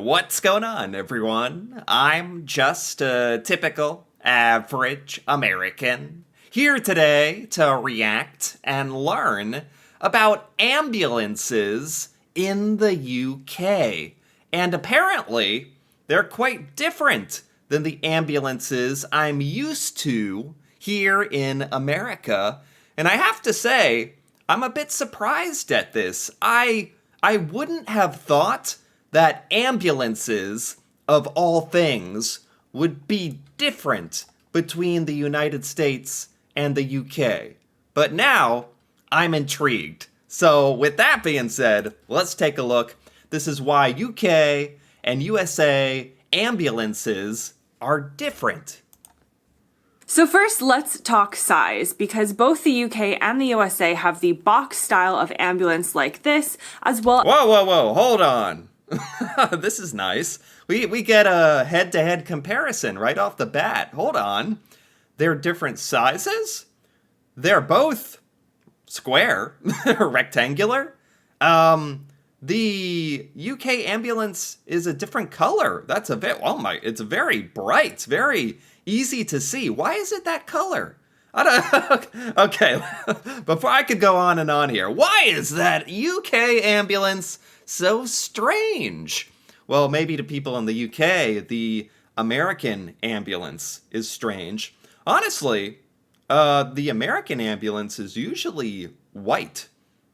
What's going on, everyone? I'm just a typical, average American here today to react and learn about ambulances in the UK. And apparently, they're quite different than the ambulances I'm used to here in America. And I have to say, I'm a bit surprised at this. I wouldn't have thought that ambulances, of all things, would be different between the United States and the UK. But now, I'm intrigued. So, with that being said, let's take a look. This is why UK and USA ambulances are different. So first, let's talk size, because both the UK and the USA have the box style of ambulance like this, as well. Whoa, hold on. This is nice. We get a head-to-head comparison right off the bat. Hold on. They're different sizes? They're both square, rectangular. The UK ambulance is a different color. That's a bit, oh my, it's very bright, very easy to see. Why is it that color? I don't, okay, before I could go on and on here, why is that UK ambulance so strange? Well, maybe to people in the UK, the American ambulance is strange. Honestly, the American ambulance is usually white,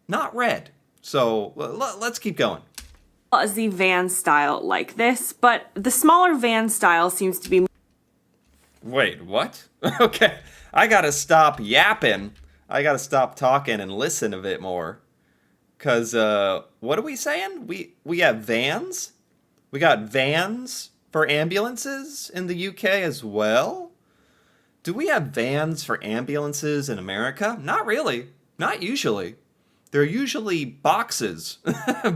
not red. So let's keep going. As the van style like this, but the smaller van style seems to be. Wait, what? Okay, I gotta stop yapping. I gotta stop talking and listen a bit more. Cause what are we saying? We have vans. We got vans for ambulances in the UK as well. Do we have vans for ambulances in America? Not really. Not usually. They're usually boxes,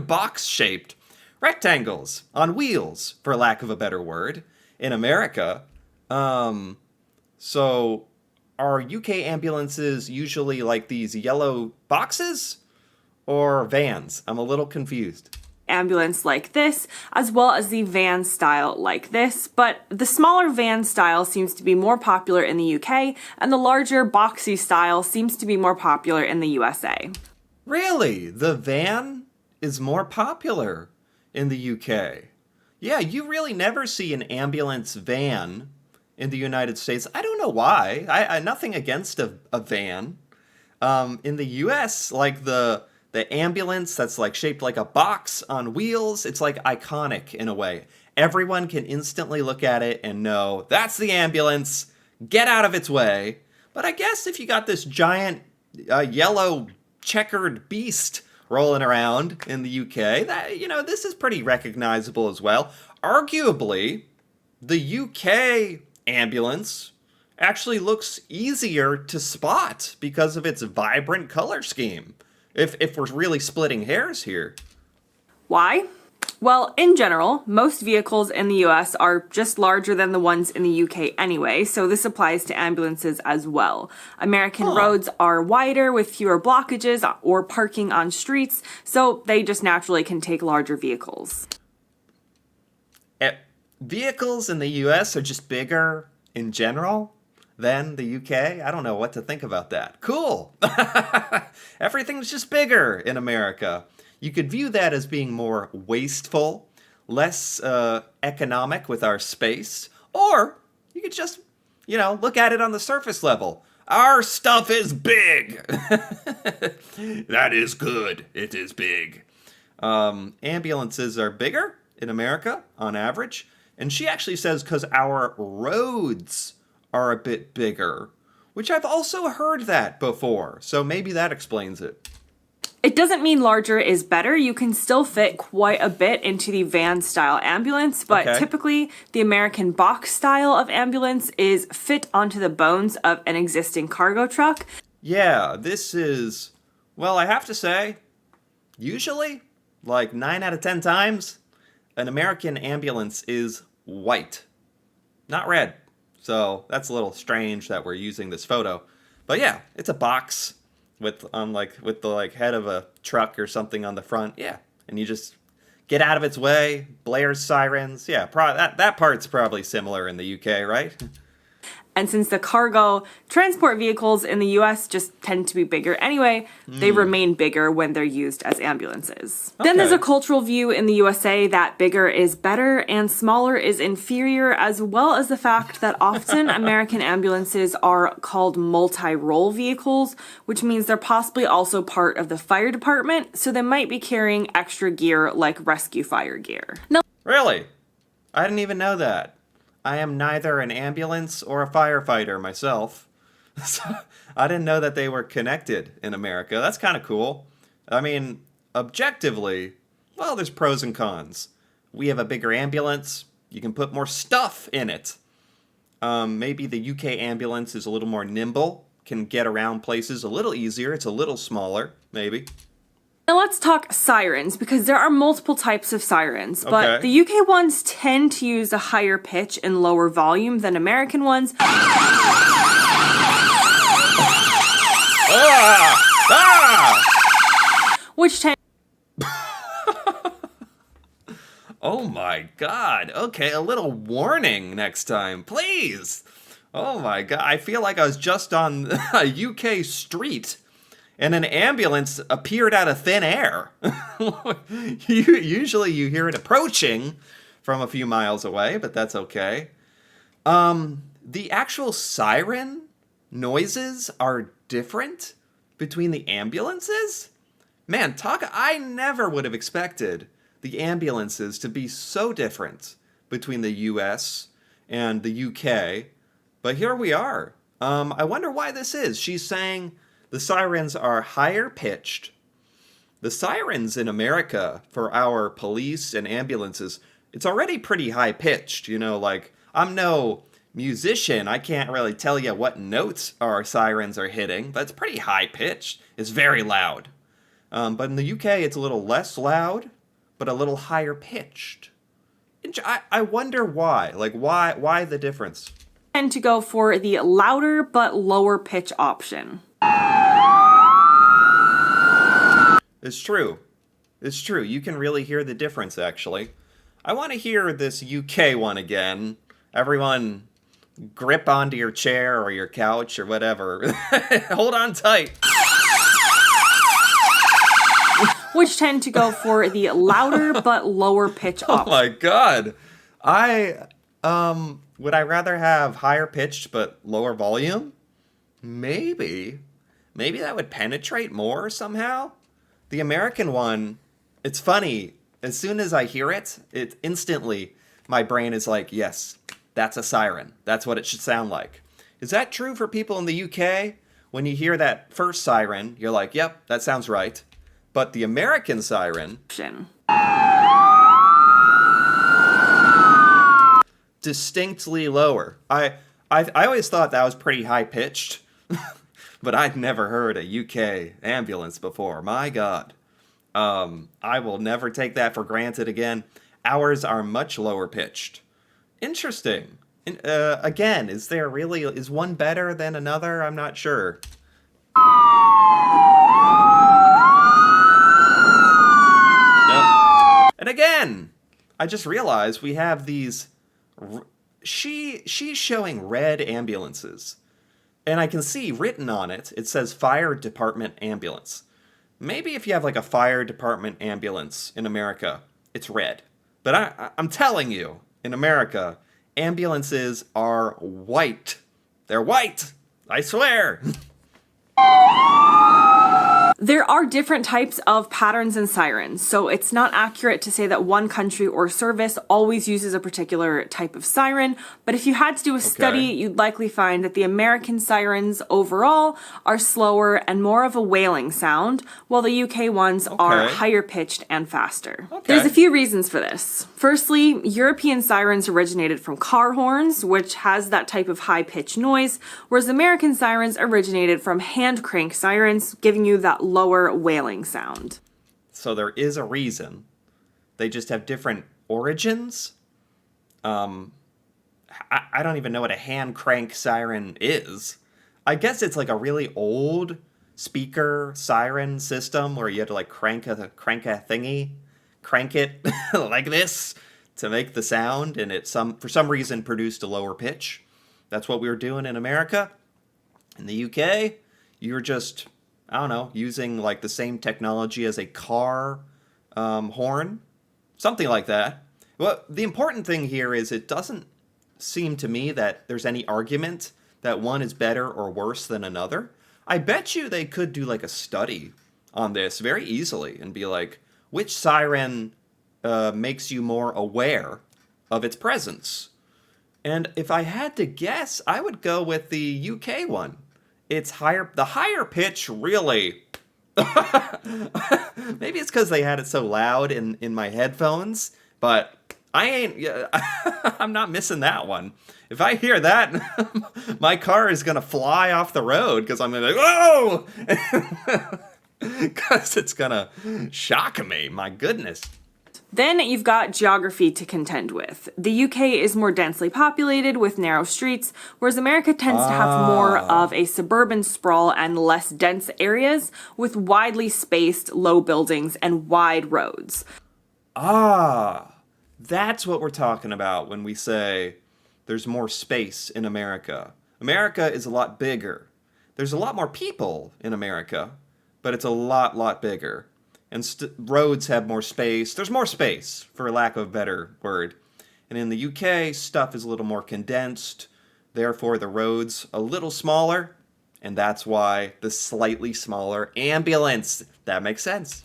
box shaped, rectangles on wheels, for lack of a better word, in America. So are UK ambulances usually like these yellow boxes or vans? I'm a little confused. Ambulance like this, as well as the van style like this, but the smaller van style seems to be more popular in the UK, and the larger boxy style seems to be more popular in the USA. Really? The van is more popular in the UK. Yeah, you really never see an ambulance van in the United States. I don't know why. I nothing against a van. In the US, like the ambulance that's like shaped like a box on wheels, it's like iconic in a way. Everyone can instantly look at it and know that's the ambulance. Get out of its way. But I guess if you got this giant yellow checkered beast rolling around in the UK, that this is pretty recognizable as well. Arguably, the UK ambulance actually looks easier to spot because of its vibrant color scheme. If we're really splitting hairs here. Why? Well, in general, most vehicles in the US are just larger than the ones in the UK anyway, so this applies to ambulances as well. American roads are wider with fewer blockages or parking on streets, so they just naturally can take larger vehicles. Vehicles in the US are just bigger in general than the UK? I don't know what to think about that. Cool! Everything's just bigger in America. You could view that as being more wasteful, less economic with our space, or you could just, look at it on the surface level. Our stuff is big! That is good. It is big. Ambulances are bigger in America, on average, and she actually says because our roads are a bit bigger, which I've also heard that before, so maybe that explains it. It doesn't mean larger is better. You can still fit quite a bit into the van style ambulance, but typically the American box style of ambulance is fit onto the bones of an existing cargo truck. Yeah, this is, well, I have to say, usually, like 9 out of 10 times, an American ambulance is white, not red. So that's a little strange that we're using this photo. But yeah, it's a box with the head of a truck or something on the front. Yeah, and you just get out of its way, blares sirens. Yeah, that part's probably similar in the UK, right? And since the cargo transport vehicles in the US just tend to be bigger anyway, they remain bigger when they're used as ambulances. Then there's a cultural view in the USA that bigger is better and smaller is inferior, as well as the fact that often American ambulances are called multi-role vehicles, which means they're possibly also part of the fire department, so they might be carrying extra gear like rescue fire gear. Now, Really? I didn't even know that. I am neither an ambulance or a firefighter myself. So I didn't know that they were connected in America. That's kind of cool. I mean, objectively, well, there's pros and cons. We have a bigger ambulance. You can put more stuff in it. Maybe the UK ambulance is a little more nimble, can get around places a little easier. It's a little smaller, maybe. Now let's talk sirens, because there are multiple types of sirens, but Okay. the UK ones tend to use a higher pitch and lower volume than American ones, Ah! Ah! which tend Oh my god. Okay, a little warning next time, please. Oh my god. I feel like I was just on a UK street and an ambulance appeared out of thin air. Usually you hear it approaching from a few miles away, but that's okay. The actual siren noises are different between the ambulances? Man, I never would have expected the ambulances to be so different between the US and the UK, but here we are. I wonder why this is. She's saying the sirens are higher pitched. The sirens in America for our police and ambulances, it's already pretty high pitched. You know, like, I'm no musician. I can't really tell you what notes our sirens are hitting, but it's pretty high pitched. It's very loud. But in the UK, it's a little less loud, but a little higher pitched. I wonder why. Like, why the difference? to go for the louder but lower pitch option. It's true. It's true. You can really hear the difference, actually. I want to hear this UK one again. Everyone, grip onto your chair or your couch or whatever. Hold on tight. Which tend to go for the louder but lower pitch Oh option. my god. Would I rather have higher pitched but lower volume? Maybe. Maybe that would penetrate more somehow. The American one, it's funny. As soon as I hear it, it instantly, my brain is like, yes, that's a siren. That's what it should sound like. Is that true for people in the UK? When you hear that first siren, you're like, yep, that sounds right. But the American siren, distinctly lower. I always thought that was pretty high pitched, but I'd never heard a UK ambulance before. My God. I will never take that for granted again. Ours are much lower pitched. Interesting. Again, is one better than another? I'm not sure. Nope. And again, I just realized we have these. She's showing red ambulances, and I can see written on it. It says fire department ambulance. Maybe if you have like a fire department ambulance in America, it's red. But I'm telling you, in America, ambulances are white. They're white. I swear. There are different types of patterns in sirens, so it's not accurate to say that one country or service always uses a particular type of siren, but if you had to do a study, you'd likely find that the American sirens overall are slower and more of a wailing sound, while the UK ones are higher pitched and faster. There's a few reasons for this. Firstly, European sirens originated from car horns, which has that type of high-pitched noise, whereas American sirens originated from hand crank sirens, giving you that lower wailing sound. So there is a reason. They just have different origins. I don't even know what a hand crank siren is. I guess it's like a really old speaker siren system where you had to like crank a thingy. crank it like this to make the sound, and for some reason produced a lower pitch. That's what we were doing in America. In the UK, you're just, I don't know, using like the same technology as a car horn, something like that. Well, the important thing here is it doesn't seem to me that there's any argument that one is better or worse than another. I bet you they could do like a study on this very easily and be like, which siren makes you more aware of its presence? And if I had to guess, I would go with the UK one. It's higher, the higher pitch really. Maybe it's because they had it so loud in my headphones, but I'm not missing that one. If I hear that, my car is gonna fly off the road because I'm gonna be like, whoa! Because it's gonna shock me. My goodness. Then you've got geography to contend with. The UK is more densely populated with narrow streets, whereas America tends to have more of a suburban sprawl and less dense areas with widely spaced low buildings and wide roads. That's what we're talking about when we say there's more space in America. America is a lot bigger. There's a lot more people in America, but it's a lot bigger. And roads have more space. There's more space, for lack of a better word. And in the UK, stuff is a little more condensed. Therefore, the roads a little smaller. And that's why the slightly smaller ambulance. That makes sense.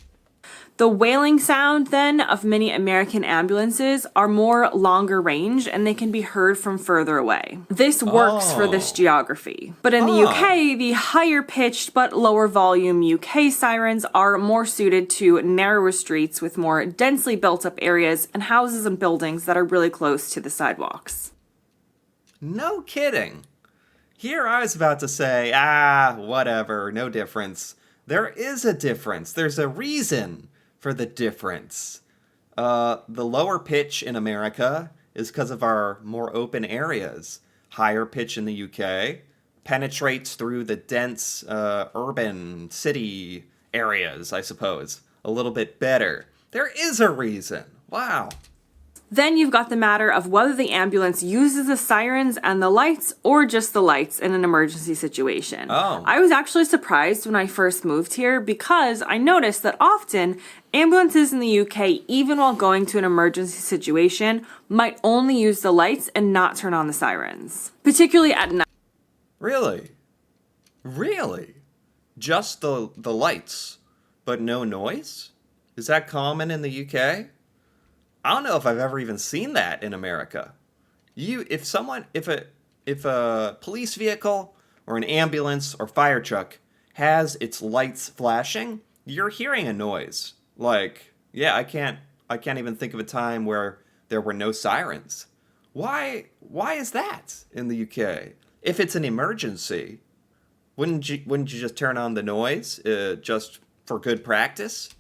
The wailing sound, then, of many American ambulances are more longer range and they can be heard from further away. This works for this geography. But in the UK, the higher pitched but lower volume UK sirens are more suited to narrower streets with more densely built up areas and houses and buildings that are really close to the sidewalks. No kidding. Here I was about to say, whatever, no difference. There is a difference. There's a reason for the difference. The lower pitch in America is because of our more open areas. Higher pitch in the UK penetrates through the dense urban city areas, I suppose, a little bit better. There is a reason. Wow. Then you've got the matter of whether the ambulance uses the sirens and the lights or just the lights in an emergency situation. I was actually surprised when I first moved here because I noticed that often ambulances in the UK, even while going to an emergency situation, might only use the lights and not turn on the sirens, particularly at night. Really? Really? Just the lights, but no noise? Is that common in the UK? I don't know if I've ever even seen that in America. If a police vehicle or an ambulance or fire truck has its lights flashing, you're hearing a noise. Like, yeah, I can't even think of a time where there were no sirens. Why is that in the UK? If it's an emergency, wouldn't you just turn on the noise just for good practice?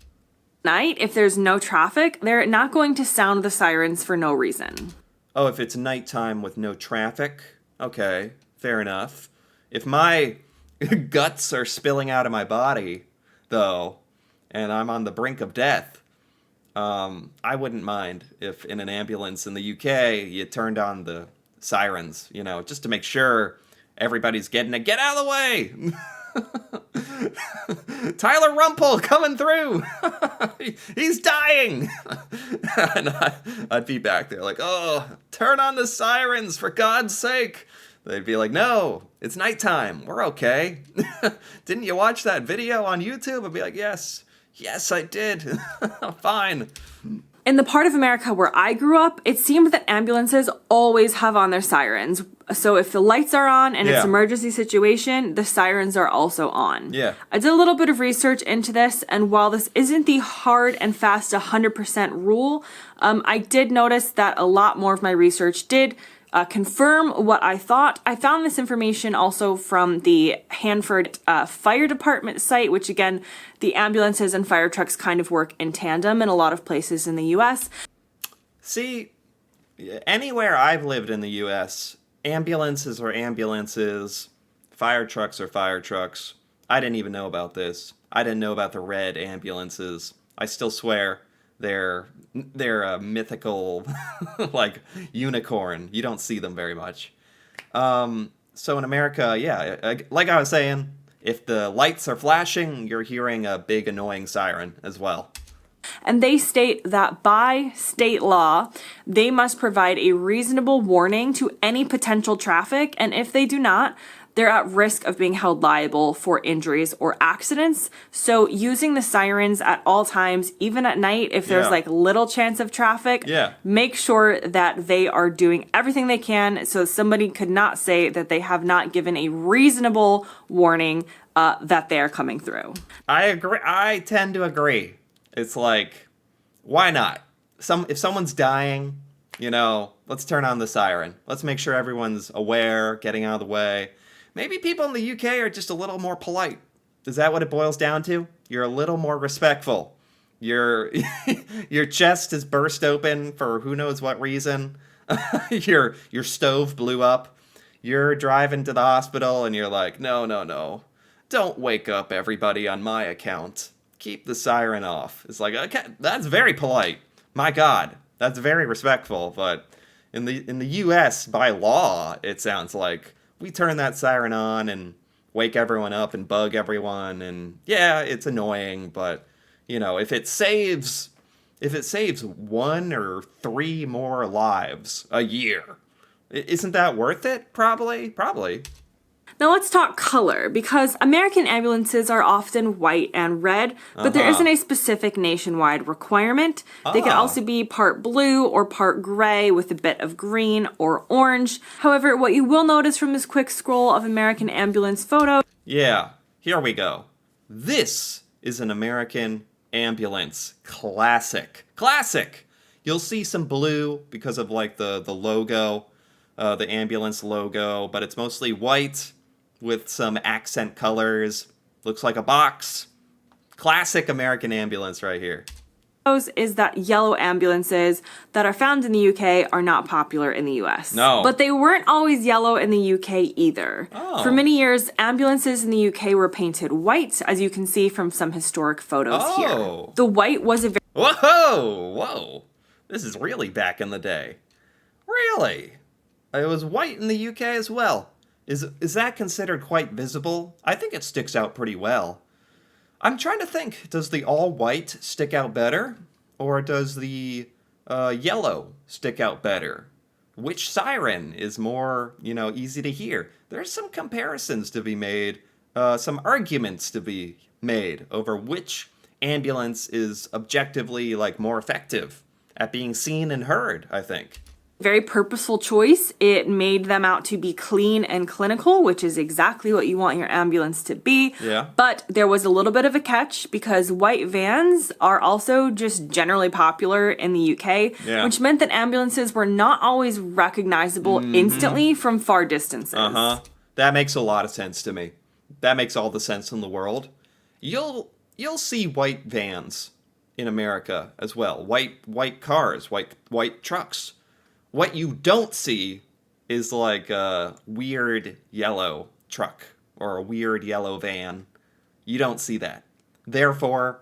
Night, if there's no traffic, they're not going to sound the sirens for no reason. Oh, if it's nighttime with no traffic? Okay, fair enough. If my guts are spilling out of my body, though, and I'm on the brink of death, I wouldn't mind if in an ambulance in the UK you turned on the sirens, just to make sure everybody's getting it. Get out of the way! Tyler Rumpel coming through. He's dying. And I'd be back there like, turn on the sirens for God's sake. They'd be like, no, it's nighttime. We're okay. Didn't you watch that video on YouTube? I'd be like, yes, I did. Fine. In the part of America where I grew up, it seemed that ambulances always have on their sirens. So if the lights are on and it's an emergency situation, the sirens are also on. Yeah. I did a little bit of research into this, and while this isn't the hard and fast 100% rule, I did notice that a lot more of my research did confirm what I thought. I found this information also from the Hanford Fire Department site, which again, the ambulances and fire trucks kind of work in tandem in a lot of places in the US. See, anywhere I've lived in the US, ambulances are ambulances, fire trucks are fire trucks. I didn't even know about this. I didn't know about the red ambulances. I still swear they're a mythical like unicorn. You don't see them very much. So in America, yeah, like I was saying, if the lights are flashing, you're hearing a big annoying siren as well. And they state that by state law, they must provide a reasonable warning to any potential traffic, and if they do not, they're at risk of being held liable for injuries or accidents. So using the sirens at all times, even at night, if there's Yeah. like little chance of traffic, Yeah. make sure that they are doing everything they can so somebody could not say that they have not given a reasonable warning that they are coming through. I agree. I tend to agree. It's like, why not? If someone's dying, let's turn on the siren. Let's make sure everyone's aware, getting out of the way. Maybe people in the UK are just a little more polite. Is that what it boils down to? You're a little more respectful. Your your chest is burst open for who knows what reason. Your stove blew up. You're driving to the hospital and you're like, no. Don't wake up everybody on my account. Keep the siren off. It's like, okay, that's very polite. My God, that's very respectful. But in the U.S., by law, it sounds like we turn that siren on and wake everyone up and bug everyone. And yeah, it's annoying, but if it saves 1 or 3 more lives a year, isn't that worth it? Probably. Now let's talk color, because American ambulances are often white and red, but there isn't a specific nationwide requirement. They can also be part blue or part gray with a bit of green or orange. However, what you will notice from this quick scroll of American ambulance photos. Yeah, here we go. This is an American ambulance. Classic. You'll see some blue because of like the logo, the ambulance logo, but it's mostly white with some accent colors. Looks like a box. Classic American ambulance right here. Is that yellow ambulances that are found in the UK are not popular in the US. No. But they weren't always yellow in the UK either. Oh. For many years, ambulances in the UK were painted white, as you can see from some historic photos here. The white was a very Whoa. This is really back in the day. Really? It was white in the UK as well. Is that considered quite visible? I think it sticks out pretty well. I'm trying to think, does the all white stick out better? Or does the yellow stick out better? Which siren is more, easy to hear? There's some comparisons to be made, some arguments to be made over which ambulance is objectively more effective at being seen and heard, I think. very purposeful choice. It made them out to be clean and clinical, which is exactly what you want your ambulance to be. Yeah. But there was a little bit of a catch because white vans are also just generally popular in the UK, which meant that ambulances were not always recognizable instantly from far distances. That makes a lot of sense to me. That makes all the sense in the world. You'll see white vans in America as well. White cars, white trucks. What you don't see is like a weird yellow truck or a weird yellow van. You don't see that. Therefore,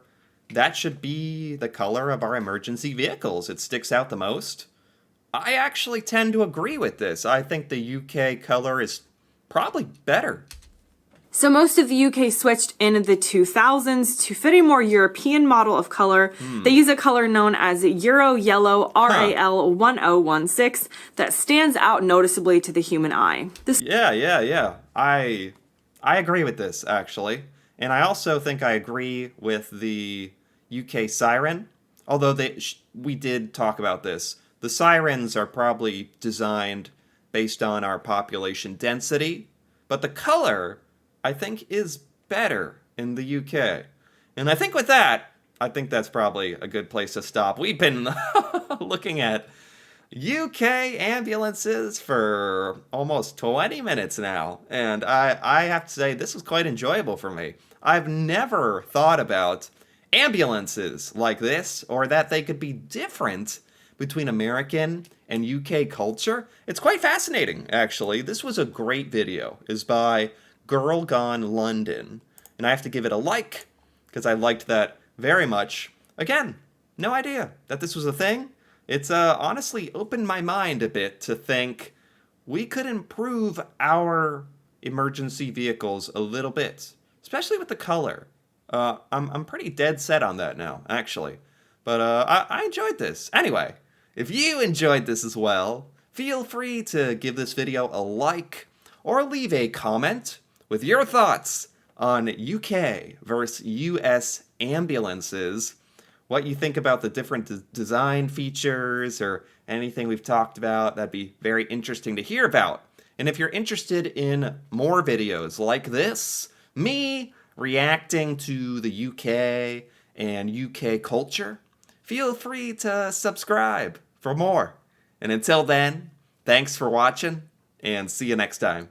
that should be the color of our emergency vehicles. It sticks out the most. I actually tend to agree with this. I think the UK color is probably better. So most of the UK switched in the 2000s to fit a more European model of color. They use a color known as Euro Yellow RAL 1016 that stands out noticeably to the human eye. Yeah. I agree with this, actually. And I also think I agree with the UK siren. Although we did talk about this. The sirens are probably designed based on our population density. But the color, I think, is better in the UK. And I think with that, I think that's probably a good place to stop. We've been looking at UK ambulances for almost 20 minutes now. And I have to say, this was quite enjoyable for me. I've never thought about ambulances like this, or that they could be different between American and UK culture. It's quite fascinating, actually. This was a great video. It's by Girl Gone London. And I have to give it a like, because I liked that very much. Again, no idea that this was a thing. It's honestly opened my mind a bit to think we could improve our emergency vehicles a little bit, especially with the color. I'm pretty dead set on that now, actually. But I enjoyed this. Anyway, if you enjoyed this as well, feel free to give this video a like or leave a comment with your thoughts on UK versus US ambulances, what you think about the different design features or anything we've talked about. That'd be very interesting to hear about. And if you're interested in more videos like this, me reacting to the UK and UK culture, feel free to subscribe for more. And until then, thanks for watching and see you next time.